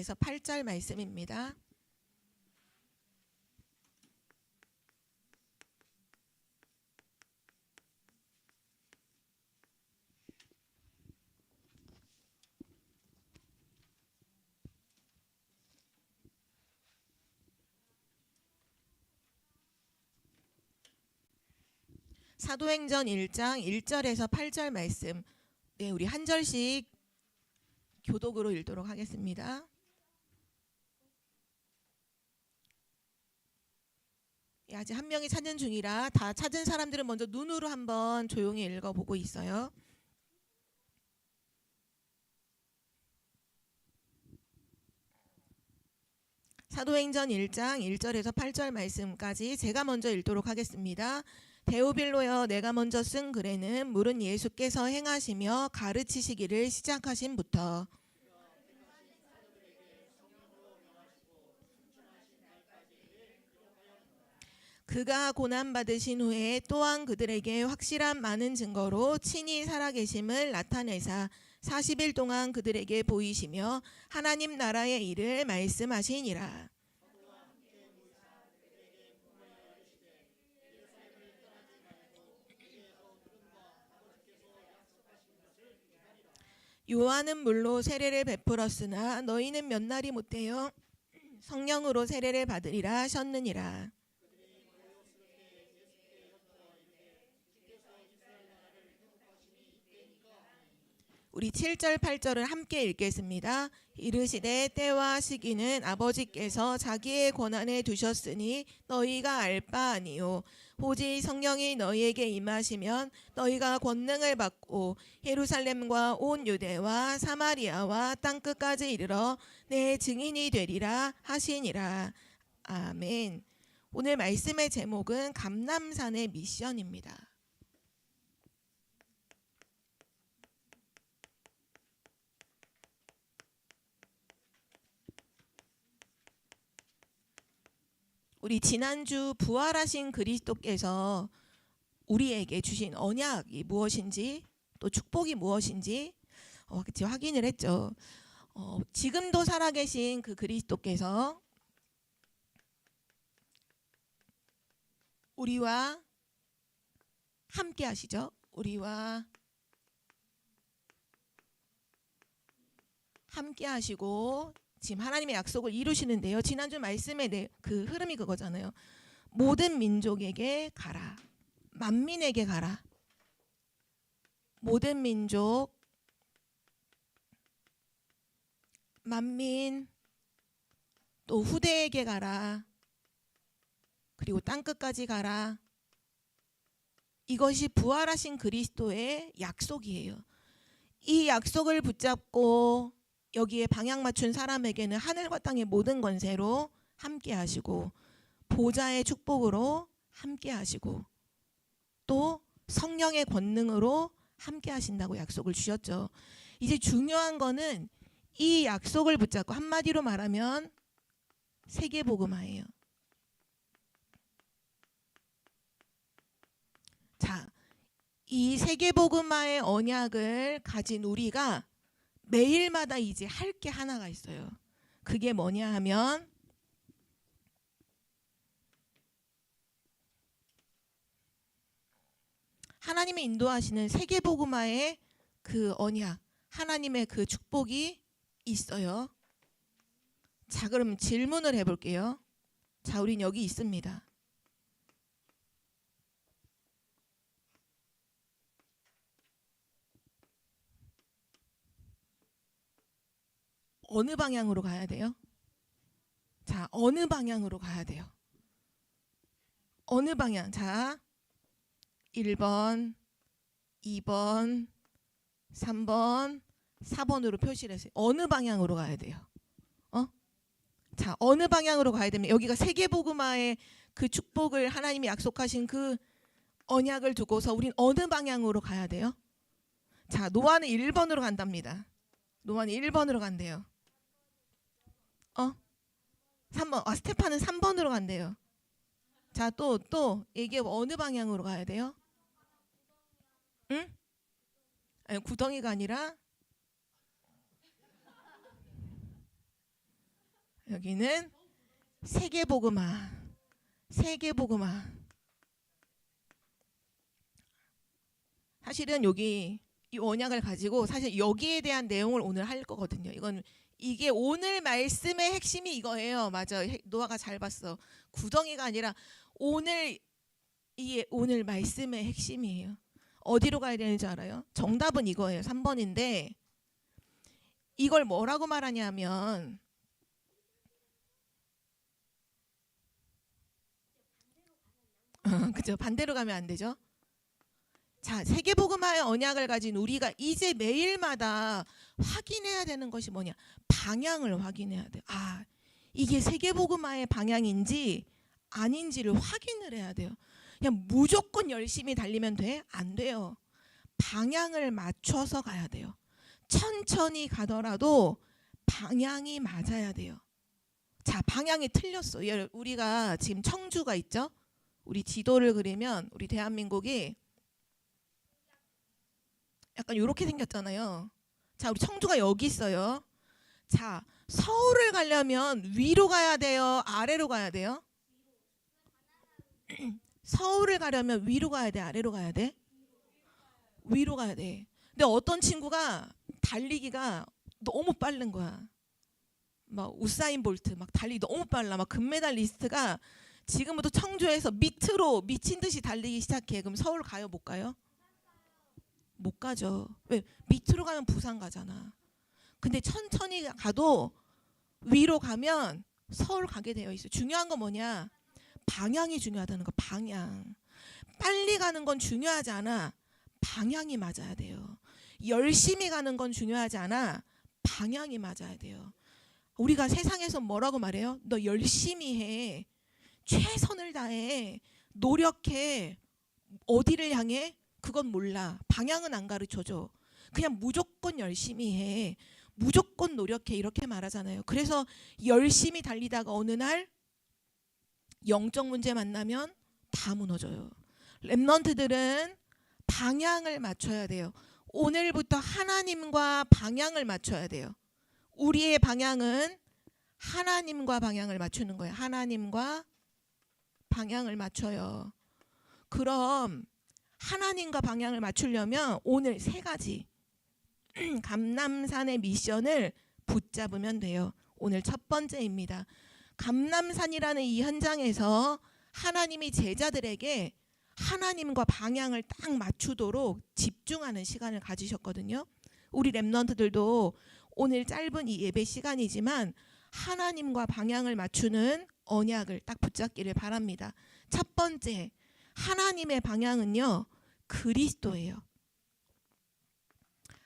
1절에서 8절 말씀입니다. 사도행전 1장 1절에서 8절 말씀, 네, 우리 한 절씩 교독으로 읽도록 하겠습니다. 아직 한 명이 찾는 중이라 다 찾은 사람들은 먼저 눈으로 한번 조용히 읽어보고 있어요. 사도행전 1장 1절에서 8절 말씀까지 제가 먼저 읽도록 하겠습니다. 데오빌로여, 내가 먼저 쓴 글에는 물은 예수께서 행하시며 가르치시기를 시작하신부터 그가 고난받으신 후에 또한 그들에게 확실한 많은 증거로 친히 살아계심을 나타내사 40일 동안 그들에게 보이시며 하나님 나라의 일을 말씀하시니라. 요한은 물로 세례를 베풀었으나 너희는 몇 날이 못되어 성령으로 세례를 받으리라 하셨느니라. 우리 7절 8절을 함께 읽겠습니다. 이르시되 때와 시기는 아버지께서 자기의 권한에 두셨으니 너희가 알 바 아니요 오직 성령이 너희에게 임하시면 너희가 권능을 받고 예루살렘과 온 유대와 사마리아와 땅끝까지 이르러 내 증인이 되리라 하시니라. 아멘. 오늘 말씀의 제목은 감람산의 미션입니다. 우리 지난주 부활하신 그리스도께서 우리에게 주신 언약이 무엇인지 또 축복이 무엇인지 같이 확인을 했죠. 지금도 살아계신 그 그리스도께서 우리와 함께 하시죠. 우리와 함께 하시고 지금 하나님의 약속을 이루시는데요. 지난주 말씀의 그 흐름이 그거잖아요. 모든 민족에게 가라. 만민에게 가라. 모든 민족, 만민, 또 후대에게 가라. 그리고 땅끝까지 가라. 이것이 부활하신 그리스도의 약속이에요. 이 약속을 붙잡고 여기에 방향 맞춘 사람에게는 하늘과 땅의 모든 권세로 함께 하시고 보좌의 축복으로 함께 하시고 또 성령의 권능으로 함께 하신다고 약속을 주셨죠. 이제 중요한 거는 이 약속을 붙잡고 한마디로 말하면 세계복음화예요. 자, 이 세계복음화의 언약을 가진 우리가 매일마다 이제 할 게 하나가 있어요. 그게 뭐냐 하면 하나님의 인도하시는 세계복음화의 그 언약, 하나님의 그 축복이 있어요. 자, 그럼 질문을 해볼게요. 자, 우린 여기 있습니다. 어느 방향으로 가야 돼요? 자, 어느 방향으로 가야 돼요? 어느 방향? 자, 1번, 2번, 3번, 4번으로 표시를 했어요. 어느 방향으로 가야 돼요? 자, 어느 방향으로 가야 됩니까? 여기가 세계복음화의 그 축복을 하나님이 약속하신 그 언약을 두고서 우린 어느 방향으로 가야 돼요? 자, 노아는 1번으로 간답니다. 노아는 1번으로 간대요. 3번. 스테파는 3번으로 간대요. 자, 또 이게 어느 방향으로 가야 돼요? 응? 아니, 구덩이가 아니라 여기는 세계복음화. 세계복음화. 사실은 여기 이 언약을 가지고 사실 여기에 대한 내용을 오늘 할 거거든요. 이게 오늘 말씀의 핵심이 이거예요. 맞아. 노아가 잘 봤어. 구덩이가 아니라 오늘 말씀의 핵심이에요. 어디로 가야 되는지 알아요? 정답은 이거예요. 3번인데 이걸 뭐라고 말하냐면 그죠? 반대로 가면 안 되죠. 자, 세계복음화의 언약을 가진 우리가 이제 매일마다 확인해야 되는 것이 뭐냐? 방향을 확인해야 돼요. 아, 이게 세계복음화의 방향인지 아닌지를 확인을 해야 돼요. 그냥 무조건 열심히 달리면 돼? 안 돼요. 방향을 맞춰서 가야 돼요. 천천히 가더라도 방향이 맞아야 돼요. 자, 방향이 틀렸어요. 우리가 지금 청주가 있죠? 우리 지도를 그리면 우리 대한민국이 약간 이렇게 생겼잖아요. 자, 우리 청주가 여기 있어요. 자, 서울을 가려면 위로 가야 돼요? 아래로 가야 돼요? 서울을 가려면 위로 가야 돼? 아래로 가야 돼? 위로 가야 돼. 근데 어떤 친구가 달리기가 너무 빠른 거야. 막 우사인 볼트 막 달리기 너무 빨라. 막 금메달리스트가 지금부터 청주에서 밑으로 미친 듯이 달리기 시작해. 그럼 서울 가요? 못 가요? 못 가죠. 왜? 밑으로 가면 부산 가잖아. 근데 천천히 가도 위로 가면 서울 가게 되어 있어요. 중요한 건 뭐냐? 방향이 중요하다는 거. 방향. 빨리 가는 건 중요하지 않아. 방향이 맞아야 돼요. 열심히 가는 건 중요하지 않아. 방향이 맞아야 돼요. 우리가 세상에서 뭐라고 말해요? 너 열심히 해. 최선을 다해. 노력해. 어디를 향해? 그건 몰라. 방향은 안 가르쳐줘. 그냥 무조건 열심히 해. 무조건 노력해. 이렇게 말하잖아요. 그래서 열심히 달리다가 어느 날 영적 문제 만나면 다 무너져요. 랩런트들은 방향을 맞춰야 돼요. 오늘부터 하나님과 방향을 맞춰야 돼요. 우리의 방향은 하나님과 방향을 맞추는 거예요. 하나님과 방향을 맞춰요. 그럼 하나님과 방향을 맞추려면 오늘 3가지 감람산의 미션을 붙잡으면 돼요. 오늘 첫 번째입니다. 감람산이라는 이 현장에서 하나님이 제자들에게 하나님과 방향을 딱 맞추도록 집중하는 시간을 가지셨거든요. 우리 랩런트들도 오늘 짧은 이 예배 시간이지만 하나님과 방향을 맞추는 언약을 딱 붙잡기를 바랍니다. 첫 번째, 하나님의 방향은요, 그리스도예요.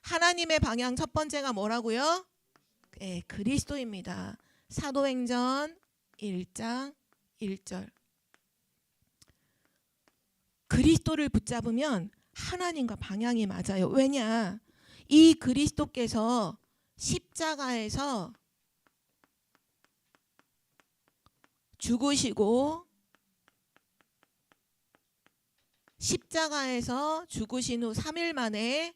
하나님의 방향 첫 번째가 뭐라고요? 네, 그리스도입니다. 사도행전 1장 1절. 그리스도를 붙잡으면 하나님과 방향이 맞아요. 왜냐? 이 그리스도께서 십자가에서 죽으시고 십자가에서 죽으신 후 3일 만에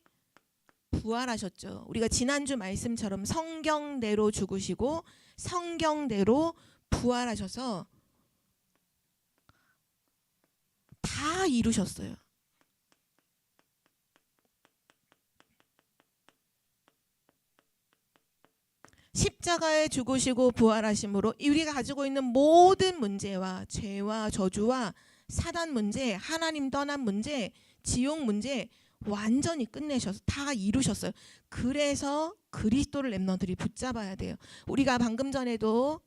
부활하셨죠. 우리가 지난주 말씀처럼 성경대로 죽으시고 성경대로 부활하셔서 다 이루셨어요. 십자가에 죽으시고 부활하심으로 우리가 가지고 있는 모든 문제와 죄와 저주와 사단 문제, 하나님 떠난 문제, 지옥 문제 완전히 끝내셔서 다 이루셨어요. 그래서 그리스도를 랩런트들이 붙잡아야 돼요. 우리가 방금 전에도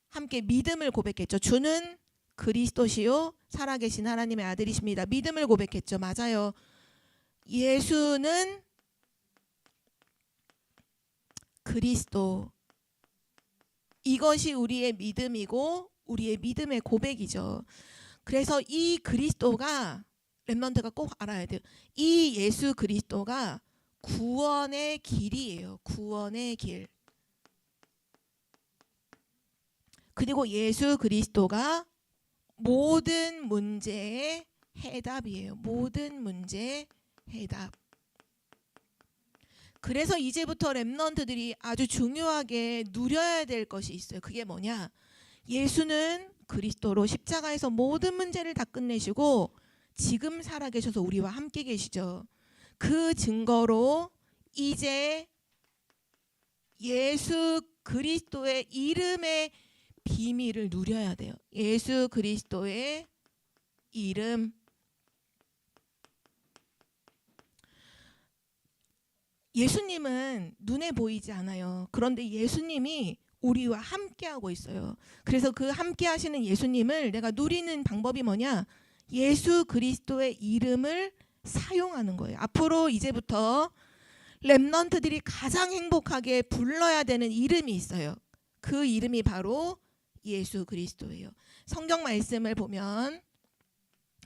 함께 믿음을 고백했죠. 주는 그리스도시요 살아계신 하나님의 아들이십니다. 믿음을 고백했죠. 맞아요. 예수는 그리스도. 이것이 우리의 믿음이고 우리의 믿음의 고백이죠. 그래서 이 그리스도가 랩런트가 꼭 알아야 돼요. 이 예수 그리스도가 구원의 길이에요. 구원의 길. 그리고 예수 그리스도가 모든 문제의 해답이에요. 모든 문제의 해답. 그래서 이제부터 렘넌트들이 아주 중요하게 누려야 될 것이 있어요. 그게 뭐냐? 예수는 그리스도로 십자가에서 모든 문제를 다 끝내시고 지금 살아계셔서 우리와 함께 계시죠. 그 증거로 이제 예수 그리스도의 이름의 비밀을 누려야 돼요. 예수 그리스도의 이름. 예수님은 눈에 보이지 않아요. 그런데 예수님이 우리와 함께하고 있어요. 그래서 그 함께하시는 예수님을 내가 누리는 방법이 뭐냐? 예수 그리스도의 이름을 사용하는 거예요. 앞으로 이제부터 렘넌트들이 가장 행복하게 불러야 되는 이름이 있어요. 그 이름이 바로 예수 그리스도예요. 성경 말씀을 보면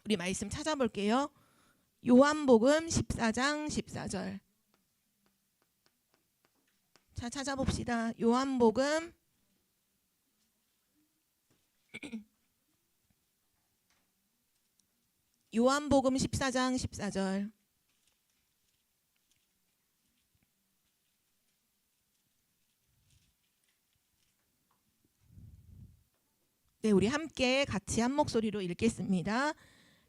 우리 말씀 찾아볼게요. 요한복음 14장 14절. 자, 찾아봅시다. 요한복음 14장 14절. 네, 우리 함께 같이 한 목소리로 읽겠습니다.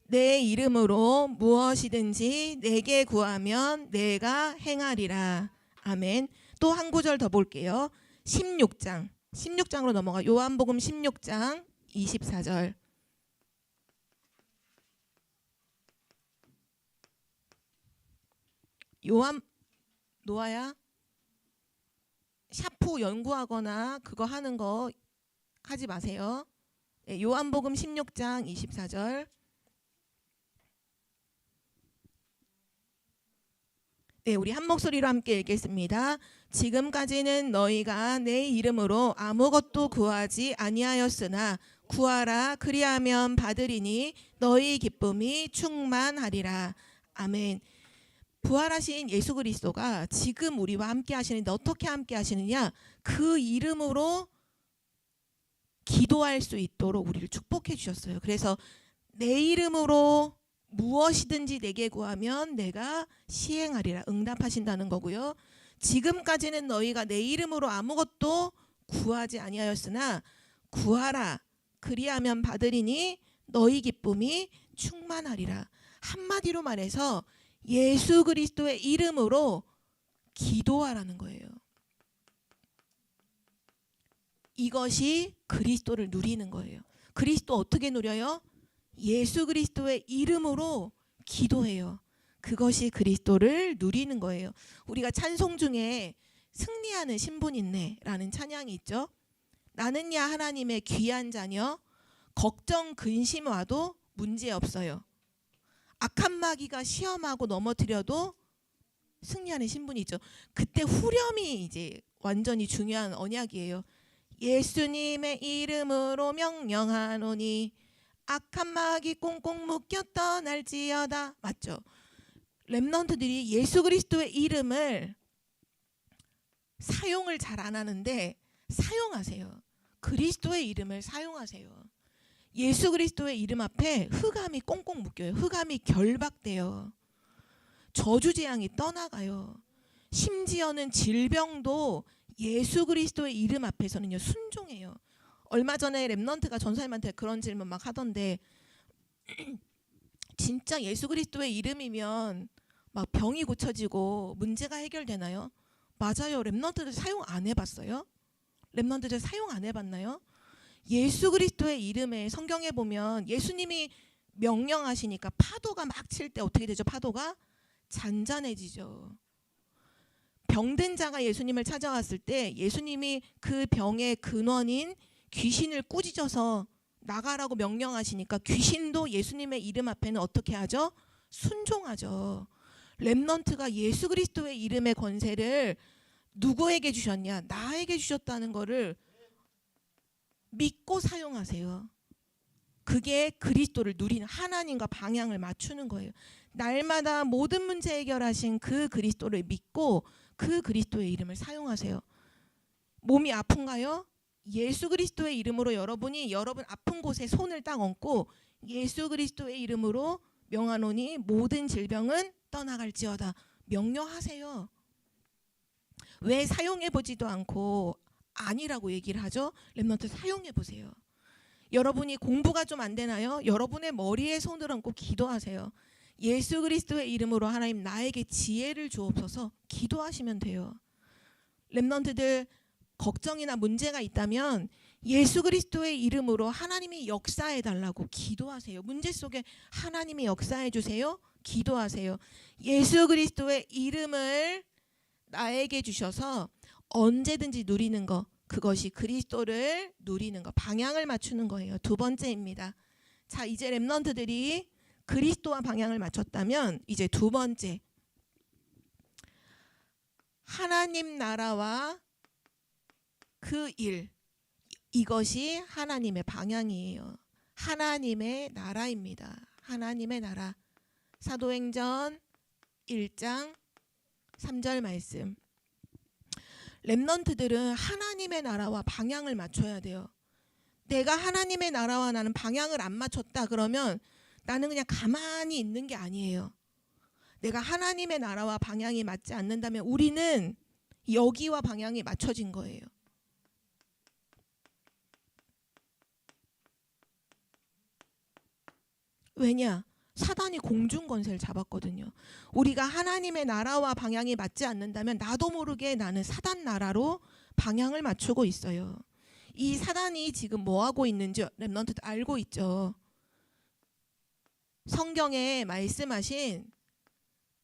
내 이름으로 무엇이든지 내게 구하면 내가 행하리라. 아멘. 또 한 구절 더 볼게요. 16장으로 넘어가. 요한복음 16장 24절. 노아야 샤프 연구하거나 그거 하는 거 하지 마세요. 네, 요한복음 16장 24절. 네, 우리 한 목소리로 함께 읽겠습니다. 지금까지는 너희가 내 이름으로 아무것도 구하지 아니하였으나 구하라 그리하면 받으리니 너희 기쁨이 충만하리라. 아멘. 부활하신 예수 그리스도가 지금 우리와 함께 하시는데 어떻게 함께 하시느냐? 그 이름으로 기도할 수 있도록 우리를 축복해 주셨어요. 그래서 내 이름으로 무엇이든지 내게 구하면 내가 시행하리라. 응답하신다는 거고요. 지금까지는 너희가 내 이름으로 아무것도 구하지 아니하였으나 구하라 그리하면 받으리니 너희 기쁨이 충만하리라. 한마디로 말해서 예수 그리스도의 이름으로 기도하라는 거예요. 이것이 그리스도를 누리는 거예요. 그리스도 어떻게 누려요? 예수 그리스도의 이름으로 기도해요. 그것이 그리스도를 누리는 거예요. 우리가 찬송 중에 승리하는 신분있네라는 찬양이 있죠. 나는야 하나님의 귀한 자녀, 걱정 근심 와도 문제없어요. 악한 마귀가 시험하고 넘어뜨려도 승리하는 신분이 있죠. 그때 후렴이 이제 완전히 중요한 언약이에요. 예수님의 이름으로 명령하노니 악한 마귀 꽁꽁 묶여 떠날지어다. 맞죠? 렘넌트들이 예수 그리스도의 이름을 사용을 잘 안 하는데 사용하세요. 그리스도의 이름을 사용하세요. 예수 그리스도의 이름 앞에 흑암이 꽁꽁 묶여요. 흑암이 결박돼요. 저주재앙이 떠나가요. 심지어는 질병도 예수 그리스도의 이름 앞에서는요 순종해요. 얼마 전에 렘넌트가 전사님한테 그런 질문 막 하던데 진짜 예수 그리스도의 이름이면 막 병이 고쳐지고 문제가 해결되나요? 맞아요. 렘넌트들 사용 안 해봤어요? 렘넌트들 사용 안 해봤나요? 예수 그리스도의 이름에 성경에 보면 예수님이 명령하시니까 파도가 막 칠 때 어떻게 되죠? 파도가 잔잔해지죠. 병든 자가 예수님을 찾아왔을 때 예수님이 그 병의 근원인 귀신을 꾸짖어서 나가라고 명령하시니까 귀신도 예수님의 이름 앞에는 어떻게 하죠? 순종하죠. 렘넌트가 예수 그리스도의 이름의 권세를 누구에게 주셨냐? 나에게 주셨다는 거를 믿고 사용하세요. 그게 그리스도를 누리는, 하나님과 방향을 맞추는 거예요. 날마다 모든 문제 해결하신 그 그리스도를 믿고 그 그리스도의 이름을 사용하세요. 몸이 아픈가요? 예수 그리스도의 이름으로 여러분 아픈 곳에 손을 딱 얹고 예수 그리스도의 이름으로 명하노니 모든 질병은 떠나갈지어다. 명령하세요. 왜 사용해 보지도 않고 아니라고 얘기를 하죠? 렘넌트 사용해 보세요. 여러분이 공부가 좀 안 되나요? 여러분의 머리에 손을 얹고 기도하세요. 예수 그리스도의 이름으로 하나님 나에게 지혜를 주옵소서 기도하시면 돼요. 렘넌트들 걱정이나 문제가 있다면 예수 그리스도의 이름으로 하나님이 역사해 달라고 기도하세요. 문제 속에 하나님이 역사해 주세요. 기도하세요. 예수 그리스도의 이름을 나에게 주셔서 언제든지 누리는 거, 그것이 그리스도를 누리는 거, 방향을 맞추는 거예요. 두 번째입니다. 자, 이제 렘넌트들이 그리스도와 방향을 맞췄다면 이제 두 번째, 하나님 나라와 그 일, 이것이 하나님의 방향이에요. 하나님의 나라입니다. 하나님의 나라. 사도행전 1장 3절 말씀. 렘넌트들은 하나님의 나라와 방향을 맞춰야 돼요. 내가 하나님의 나라와 나는 방향을 안 맞췄다 그러면 나는 그냥 가만히 있는 게 아니에요. 내가 하나님의 나라와 방향이 맞지 않는다면 우리는 여기와 방향이 맞춰진 거예요. 왜냐? 사단이 공중 권세를 잡았거든요. 우리가 하나님의 나라와 방향이 맞지 않는다면 나도 모르게 나는 사단 나라로 방향을 맞추고 있어요. 이 사단이 지금 뭐 하고 있는지 렘넌트도 알고 있죠. 성경에 말씀하신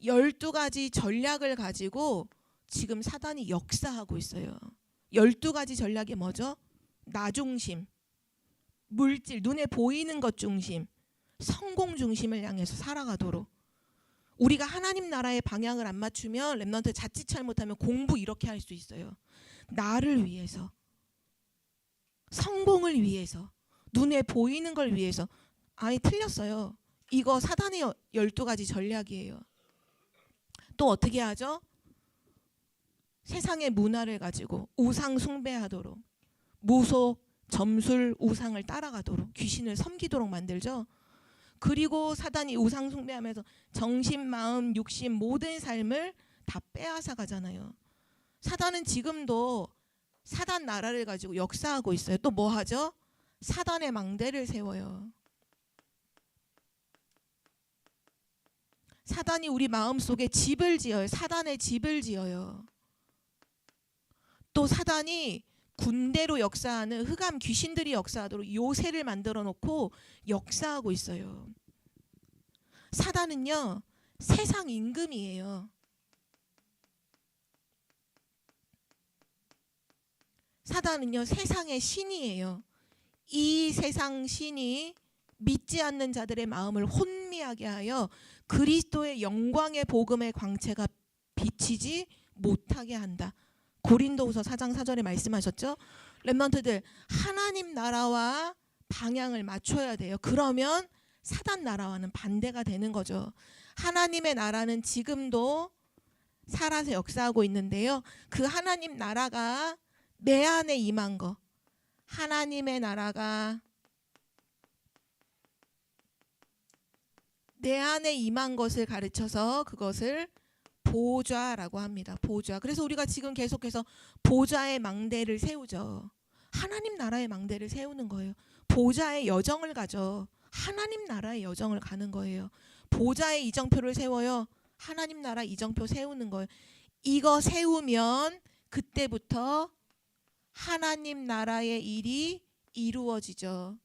12가지 전략을 가지고 지금 사단이 역사하고 있어요. 12가지 전략이 뭐죠? 나 중심, 물질, 눈에 보이는 것 중심, 성공 중심을 향해서 살아가도록. 우리가 하나님 나라의 방향을 안 맞추면 렘넌트 자칫 잘못하면 공부 이렇게 할 수 있어요. 나를 위해서, 성공을 위해서, 눈에 보이는 걸 위해서. 아니 틀렸어요. 이거 사단의 12가지 전략이에요. 또 어떻게 하죠? 세상의 문화를 가지고 우상 숭배하도록, 무속, 점술, 우상을 따라가도록, 귀신을 섬기도록 만들죠. 그리고 사단이 우상 숭배하면서 정신, 마음, 육신 모든 삶을 다 빼앗아 가잖아요. 사단은 지금도 사단 나라를 가지고 역사하고 있어요. 또 뭐 하죠? 사단의 망대를 세워요. 사단이 우리 마음속에 집을 지어요. 사단의 집을 지어요. 또 사단이 군대로 역사하는 흑암 귀신들이 역사하도록 요새를 만들어 놓고 역사하고 있어요. 사단은요, 세상 임금이에요. 사단은요, 세상의 신이에요. 이 세상 신이 믿지 않는 자들의 마음을 혼미하게 하여 그리스도의 영광의 복음의 광채가 비치지 못하게 한다. 고린도후서 4장 4절에 말씀하셨죠. 렘넌트들 하나님 나라와 방향을 맞춰야 돼요. 그러면 사단 나라와는 반대가 되는 거죠. 하나님의 나라는 지금도 살아서 역사하고 있는데요. 그 하나님 나라가 내 안에 임한 거, 하나님의 나라가 내 안에 임한 것을 가르쳐서 그것을 보좌라고 합니다. 보좌. 그래서 우리가 지금 계속해서 보좌의 망대를 세우죠. 하나님 나라의 망대를 세우는 거예요. 보좌의 여정을 가죠. 하나님 나라의 여정을 가는 거예요. 보좌의 이정표를 세워요. 하나님 나라 이정표 세우는 거예요. 이거 세우면 그때부터 하나님 나라의 일이 이루어지죠.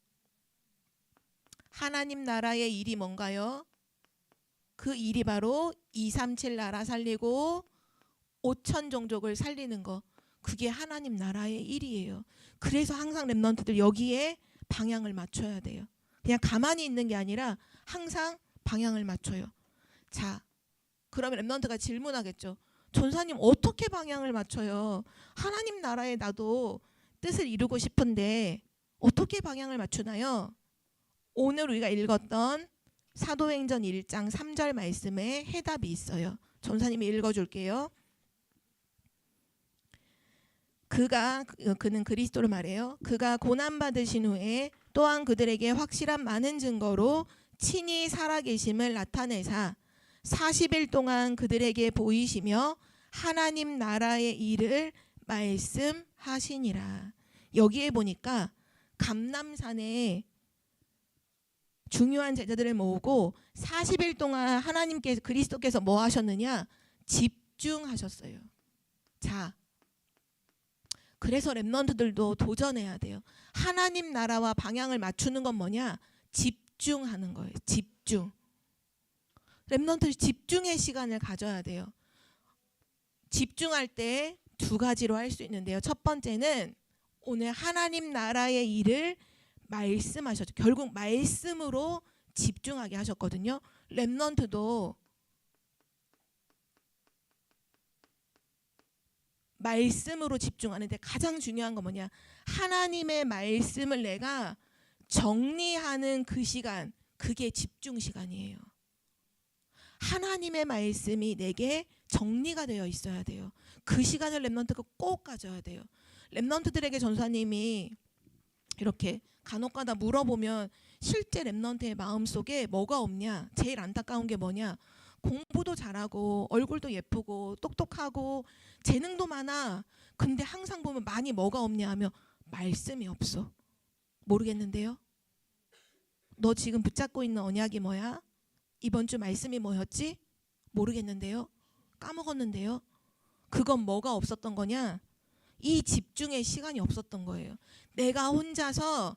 하나님 나라의 일이 뭔가요? 그 일이 바로 237 나라 살리고 5천 종족을 살리는 거. 그게 하나님 나라의 일이에요. 그래서 항상 렘넌트들 여기에 방향을 맞춰야 돼요. 그냥 가만히 있는 게 아니라 항상 방향을 맞춰요. 자, 그러면 렘넌트가 질문하겠죠. 전사님 어떻게 방향을 맞춰요? 하나님 나라에 나도 뜻을 이루고 싶은데 어떻게 방향을 맞추나요? 오늘 우리가 읽었던 사도행전 1장 3절 말씀에 해답이 있어요. 전사님이 읽어줄게요. 그는 그리스도를 말해요. 그가 고난받으신 후에 또한 그들에게 확실한 많은 증거로 친히 살아계심을 나타내사 40일 동안 그들에게 보이시며 하나님 나라의 일을 말씀하시니라. 여기에 보니까 감람산에 중요한 제자들을 모으고 40일 동안 하나님께서 그리스도께서 뭐 하셨느냐? 집중하셨어요. 자, 그래서 렘넌트들도 도전해야 돼요. 하나님 나라와 방향을 맞추는 건 뭐냐? 집중하는 거예요. 집중. 렘넌트 집중의 시간을 가져야 돼요. 집중할 때 두 가지로 할 수 있는데요. 첫 번째는 오늘 하나님 나라의 일을 말씀하셨죠. 결국 말씀으로 집중하게 하셨거든요. 렘넌트도 말씀으로 집중하는데 가장 중요한 건 뭐냐? 하나님의 말씀을 내가 정리하는 그 시간, 그게 집중 시간이에요. 하나님의 말씀이 내게 정리가 되어 있어야 돼요. 그 시간을 렘넌트가 꼭 가져야 돼요. 렘넌트들에게 전사님이 이렇게 간혹가다 물어보면 실제 렘넌트의 마음속에 뭐가 없냐? 제일 안타까운 게 뭐냐? 공부도 잘하고 얼굴도 예쁘고 똑똑하고 재능도 많아. 근데 항상 보면 많이 뭐가 없냐 하면 말씀이 없어. 모르겠는데요? 너 지금 붙잡고 있는 언약이 뭐야? 이번 주 말씀이 뭐였지? 모르겠는데요? 까먹었는데요? 그건 뭐가 없었던 거냐? 이 집중의 시간이 없었던 거예요. 내가 혼자서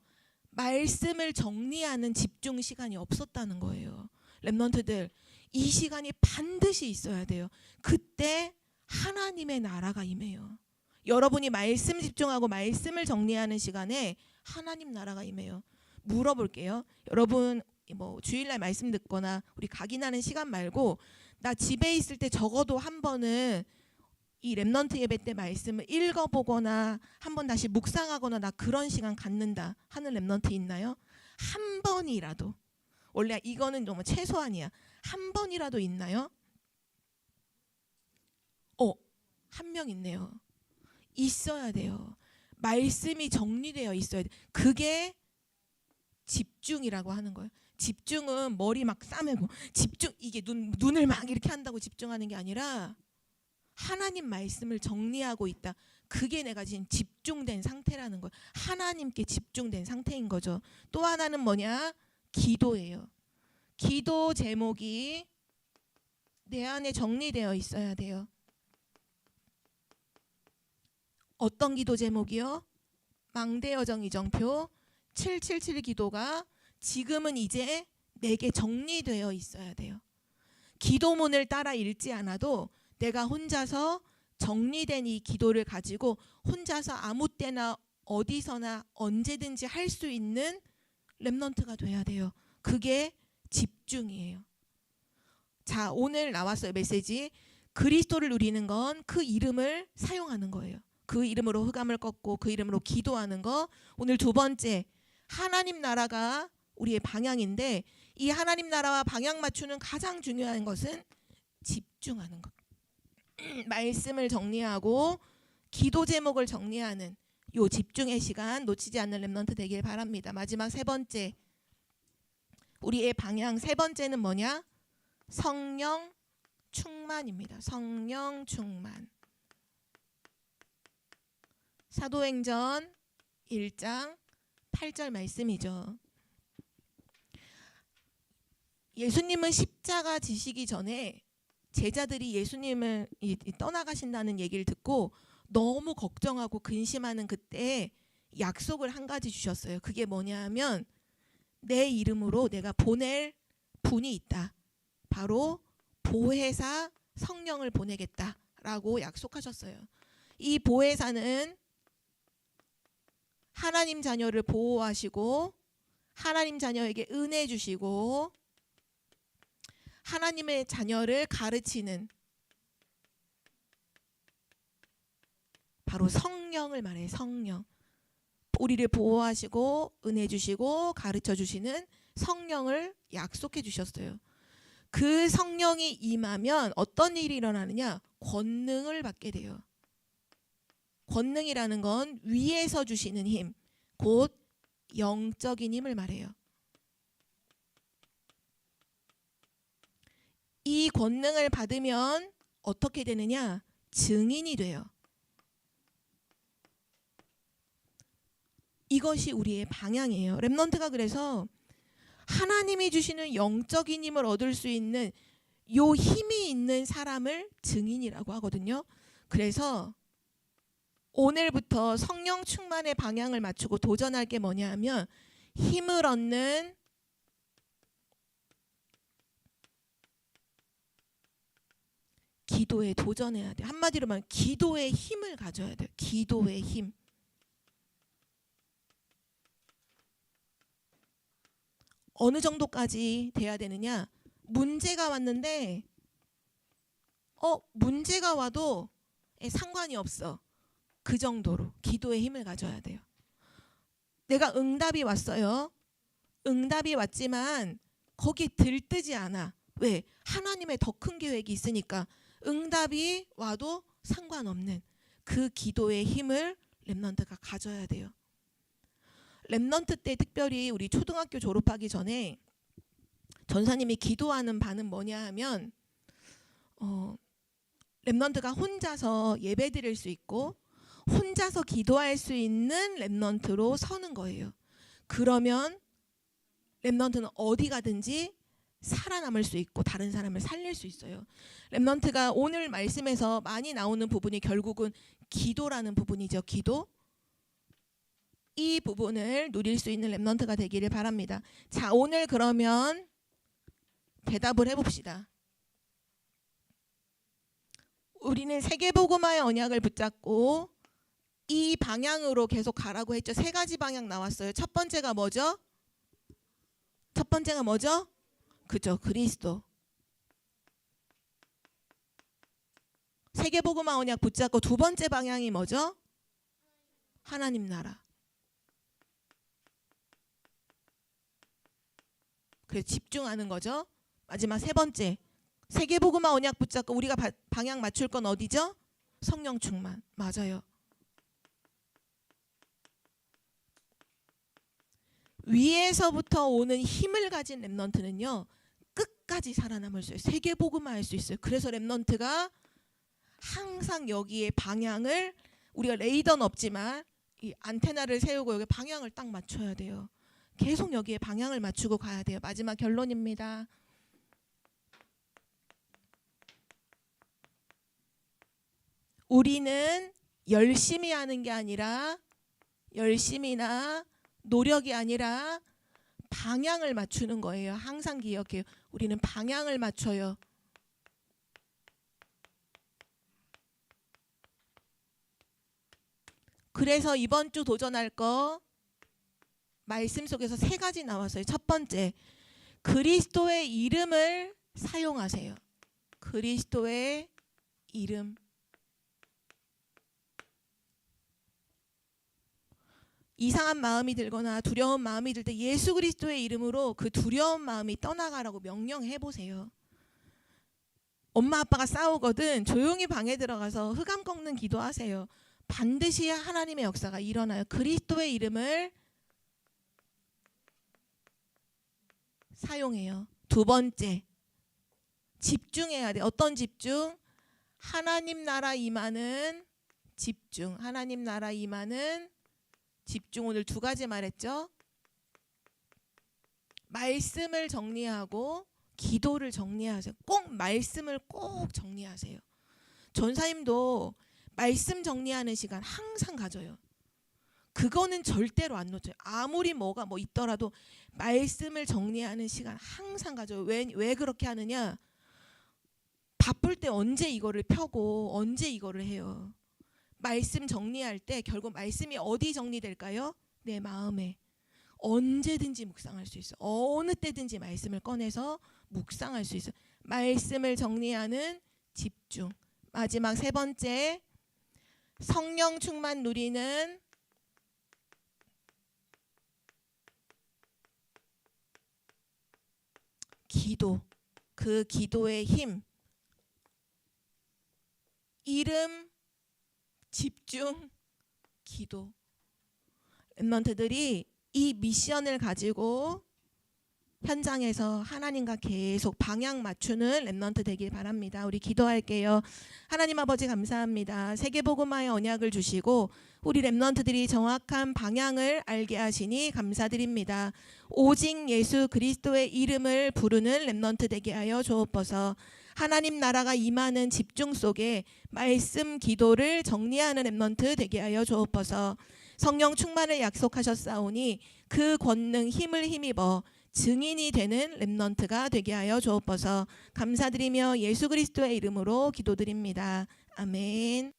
말씀을 정리하는 집중 시간이 없었다는 거예요. 렘넌트들, 이 시간이 반드시 있어야 돼요. 그때 하나님의 나라가 임해요. 여러분이 말씀 집중하고 말씀을 정리하는 시간에 하나님 나라가 임해요. 물어볼게요. 여러분 뭐 주일날 말씀 듣거나 우리 각인하는 시간 말고 나 집에 있을 때 적어도 한 번은 이 렘넌트 예배 때 말씀을 읽어보거나 한번 다시 묵상하거나 나 그런 시간 갖는다 하는 렘넌트 있나요? 한 번이라도. 원래 이거는 너무 최소한이야. 한 번이라도 있나요? 한 명 있네요. 있어야 돼요. 말씀이 정리되어 있어야 돼. 그게 집중이라고 하는 거예요. 집중은 머리 막 싸매고 집중, 이게 눈을 막 이렇게 한다고 집중하는 게 아니라 하나님 말씀을 정리하고 있다. 그게 내가 지금 집중된 상태라는 거예요. 하나님께 집중된 상태인 거죠. 또 하나는 뭐냐? 기도예요. 기도 제목이 내 안에 정리되어 있어야 돼요. 어떤 기도 제목이요? 망대여정 이정표 777 기도가 지금은 이제 내게 정리되어 있어야 돼요. 기도문을 따라 읽지 않아도 내가 혼자서 정리된 이 기도를 가지고 혼자서 아무 때나 어디서나 언제든지 할 수 있는 렘넌트가 돼야 돼요. 그게 집중이에요. 자, 오늘 나왔어요. 메시지. 그리스도를 누리는 건 그 이름을 사용하는 거예요. 그 이름으로 흑암을 꺾고 그 이름으로 기도하는 거. 오늘 두 번째, 하나님 나라가 우리의 방향인데 이 하나님 나라와 방향 맞추는 가장 중요한 것은 집중하는 것. 말씀을 정리하고 기도 제목을 정리하는 요 집중의 시간 놓치지 않는 렘넌트 되길 바랍니다. 마지막 세 번째, 우리의 방향 세 번째는 뭐냐? 성령 충만입니다. 성령 충만. 사도행전 1장 8절 말씀이죠. 예수님은 십자가 지시기 전에 제자들이 예수님을 떠나가신다는 얘기를 듣고 너무 걱정하고 근심하는 그때 약속을 한 가지 주셨어요. 그게 뭐냐면 내 이름으로 내가 보낼 분이 있다. 바로 보혜사 성령을 보내겠다라고 약속하셨어요. 이 보혜사는 하나님 자녀를 보호하시고 하나님 자녀에게 은혜 주시고 하나님의 자녀를 가르치는 바로 성령을 말해요. 성령. 우리를 보호하시고 은혜 주시고 가르쳐 주시는 성령을 약속해 주셨어요. 그 성령이 임하면 어떤 일이 일어나느냐? 권능을 받게 돼요. 권능이라는 건 위에서 주시는 힘, 곧 영적인 힘을 말해요. 이 권능을 받으면 어떻게 되느냐? 증인이 돼요. 이것이 우리의 방향이에요. 렘넌트가 그래서 하나님이 주시는 영적인 힘을 얻을 수 있는 요 힘이 있는 사람을 증인이라고 하거든요. 그래서 오늘부터 성령 충만의 방향을 맞추고 도전할 게 뭐냐 하면 힘을 얻는 기도에 도전해야 돼요. 한마디로 말하면 기도의 힘을 가져야 돼요. 기도의 힘. 어느 정도까지 돼야 되느냐? 문제가 왔는데 문제가 와도 상관이 없어. 그 정도로 기도의 힘을 가져야 돼요. 내가 응답이 왔어요. 응답이 왔지만 거기에 들뜨지 않아. 왜? 하나님의 더 큰 계획이 있으니까. 응답이 와도 상관없는 그 기도의 힘을 렘넌트가 가져야 돼요. 렘넌트 때 특별히 우리 초등학교 졸업하기 전에 전사님이 기도하는 바는 뭐냐 하면 렘넌트가 혼자서 예배 드릴 수 있고 혼자서 기도할 수 있는 렘넌트로 서는 거예요. 그러면 렘넌트는 어디 가든지 살아남을 수 있고 다른 사람을 살릴 수 있어요. 렘넌트가 오늘 말씀에서 많이 나오는 부분이 결국은 기도라는 부분이죠. 기도. 이 부분을 누릴 수 있는 렘넌트가 되기를 바랍니다. 자, 오늘 그러면 대답을 해봅시다. 우리는 세계복음화의 언약을 붙잡고 이 방향으로 계속 가라고 했죠. 세 가지 방향 나왔어요. 첫 번째가 뭐죠? 그죠? 그리스도. 세계복음화 언약 붙잡고 두 번째 방향이 뭐죠? 하나님 나라. 그래서 집중하는 거죠. 마지막 세 번째. 세계복음화 언약 붙잡고 우리가 방향 맞출 건 어디죠? 성령 충만. 맞아요. 위에서부터 오는 힘을 가진 렘넌트는요. 끝까지 살아남을 수 있어요. 세계복음화 할 수 있어요. 그래서 렘넌트가 항상 여기에 방향을 우리가 레이더는 없지만 이 안테나를 세우고 여기 방향을 딱 맞춰야 돼요. 계속 여기에 방향을 맞추고 가야 돼요. 마지막 결론입니다. 우리는 열심히 하는 게 아니라 열심히나 노력이 아니라 방향을 맞추는 거예요. 항상 기억해요. 우리는 방향을 맞춰요. 그래서 이번 주 도전할 거 말씀 속에서 세 가지 나왔어요. 첫 번째, 그리스도의 이름을 사용하세요. 그리스도의 이름. 이상한 마음이 들거나 두려운 마음이 들 때 예수 그리스도의 이름으로 그 두려운 마음이 떠나가라고 명령해 보세요. 엄마 아빠가 싸우거든 조용히 방에 들어가서 흑암 꺾는 기도하세요. 반드시 하나님의 역사가 일어나요. 그리스도의 이름을 사용해요. 두 번째, 집중해야 돼. 어떤 집중? 하나님 나라 임하는 집중. 하나님 나라 임하는 집중. 오늘 두 가지 말했죠. 말씀을 정리하고 기도를 정리하세요. 꼭 말씀을 꼭 정리하세요. 전사님도 말씀 정리하는 시간 항상 가져요. 그거는 절대로 안 놓쳐요. 아무리 뭐가 있더라도 말씀을 정리하는 시간 항상 가져요. 왜 그렇게 하느냐? 바쁠 때 언제 이거를 펴고 언제 이거를 해요. 말씀 정리할 때 결국 말씀이 어디 정리될까요? 내 마음에. 언제든지 묵상할 수 있어. 어느 때든지 말씀을 꺼내서 묵상할 수 있어. 말씀을 정리하는 집중. 마지막 세 번째, 성령 충만 누리는 기도. 그 기도의 힘. 이름, 집중, 기도. 렘넌트들이 이 미션을 가지고 현장에서 하나님과 계속 방향 맞추는 렘넌트 되길 바랍니다. 우리 기도할게요. 하나님 아버지 감사합니다. 세계복음화의 언약을 주시고 우리 렘넌트들이 정확한 방향을 알게 하시니 감사드립니다. 오직 예수 그리스도의 이름을 부르는 렘넌트 되게 하여 주옵소서. 하나님 나라가 임하는 집중 속에 말씀 기도를 정리하는 렘넌트 되게 하여 주옵소서. 성령 충만을 약속하셨사오니 그 권능 힘을 힘입어 증인이 되는 렘넌트가 되게 하여 주옵소서. 감사드리며 예수 그리스도의 이름으로 기도드립니다. 아멘.